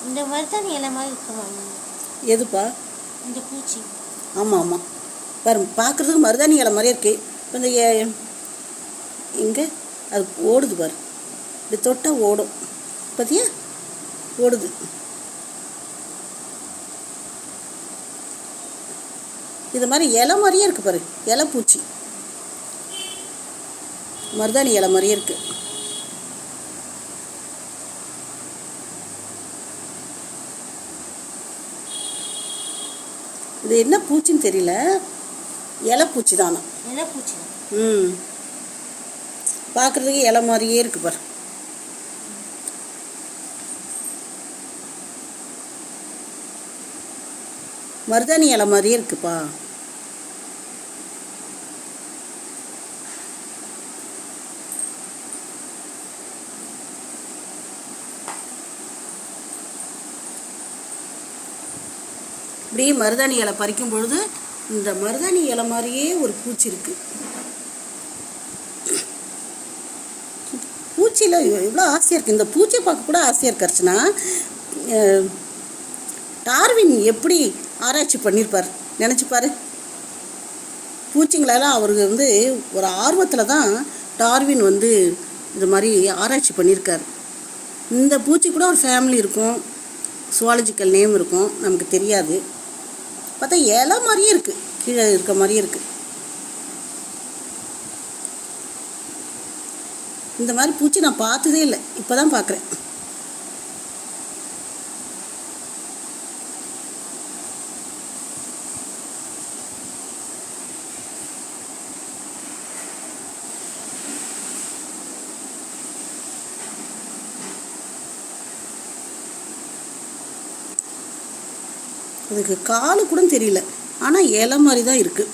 இந்த மருதாணி இலை மாதிரி இருக்குமா? எதுப்பா? இந்த பூச்சி. ஆமாம் ஆமாம், பாரு பார்க்குறதுக்கு மருதாணி இலை மாதிரியே இருக்குது. இப்போ இந்த இங்கே அது ஓடுது பாரு, இப்படி தொட்டால் ஓடும் பார்த்தியா, ஓடுது. இது மாதிரி இலை மாதிரியே இருக்குது பாரு, இலை பூச்சி மருதாணி இலை மாதிரியே இருக்குது. இது என்ன பூச்சின்னு தெரியல, இலை பூச்சி தானா? இலை பூச்சி. பார்க்குறதுக்கு இலை மாதிரியே இருக்குது பாரு. மருதாணி இலை மாதிரியே இருக்குப்பா. இப்படி மருதாணி இலை பறிக்கும் பொழுது இந்த மருதாணி இலை மாதிரியே ஒரு பூச்சி இருக்குது. பூச்சியில் எவ்வளோ ஆசையாக இருக்குது. இந்த பூச்சியை பார்க்க கூட ஆசையாக இருக்கு அர்ச்சனா. டார்வின் எப்படி ஆராய்ச்சி பண்ணியிருப்பார் நினச்சிப்பார். பூச்சிங்களெல்லாம் அவருக்கு வந்து ஒரு ஆர்வத்தில் தான் டார்வின் வந்து இது மாதிரி ஆராய்ச்சி பண்ணியிருக்கார். இந்த பூச்சி கூட ஒரு ஃபேமிலி இருக்கும், சுவாலஜிக்கல் நேம் இருக்கும், நமக்கு தெரியாது. பார்த்தா இலை மாதிரியே இருக்குது, கீழே இருக்க மாதிரியே இருக்குது. இந்த மாதிரி பூச்சி நான் பார்த்ததே இல்லை, இப்போ தான் பார்க்குறேன். அதுக்கு காலு கூட தெரியல, ஆனால் இலை மாதிரி தான் இருக்குது.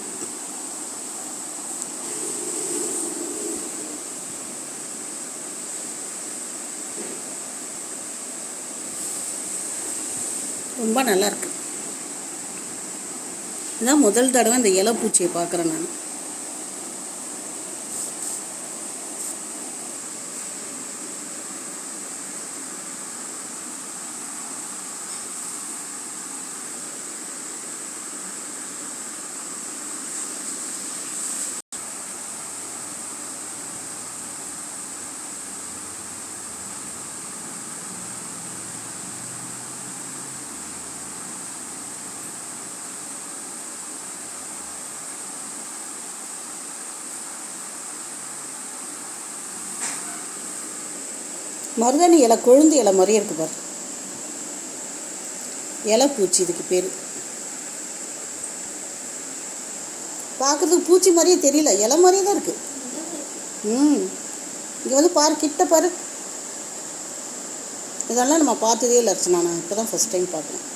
ரொம்ப நல்லா இருக்கு. இதுதான் முதல் தடவை இந்த இலை பூச்சியை பார்க்குறேன் நான். மருதாணி இலை கொழுந்து இலை மாதிரியே இருக்குது பாரு, இலை பூச்சி இதுக்கு பேர். பார்க்குறதுக்கு பூச்சி மாதிரியே தெரியல, இலை மாதிரியே தான் இருக்குது. இங்கே வந்து பாரு, கிட்ட பாரு. இதெல்லாம் நம்ம பார்த்ததே இல்லை அர்ச்சனா, நான் இப்போ தான் ஃபஸ்ட் டைம் பார்க்குறேன்.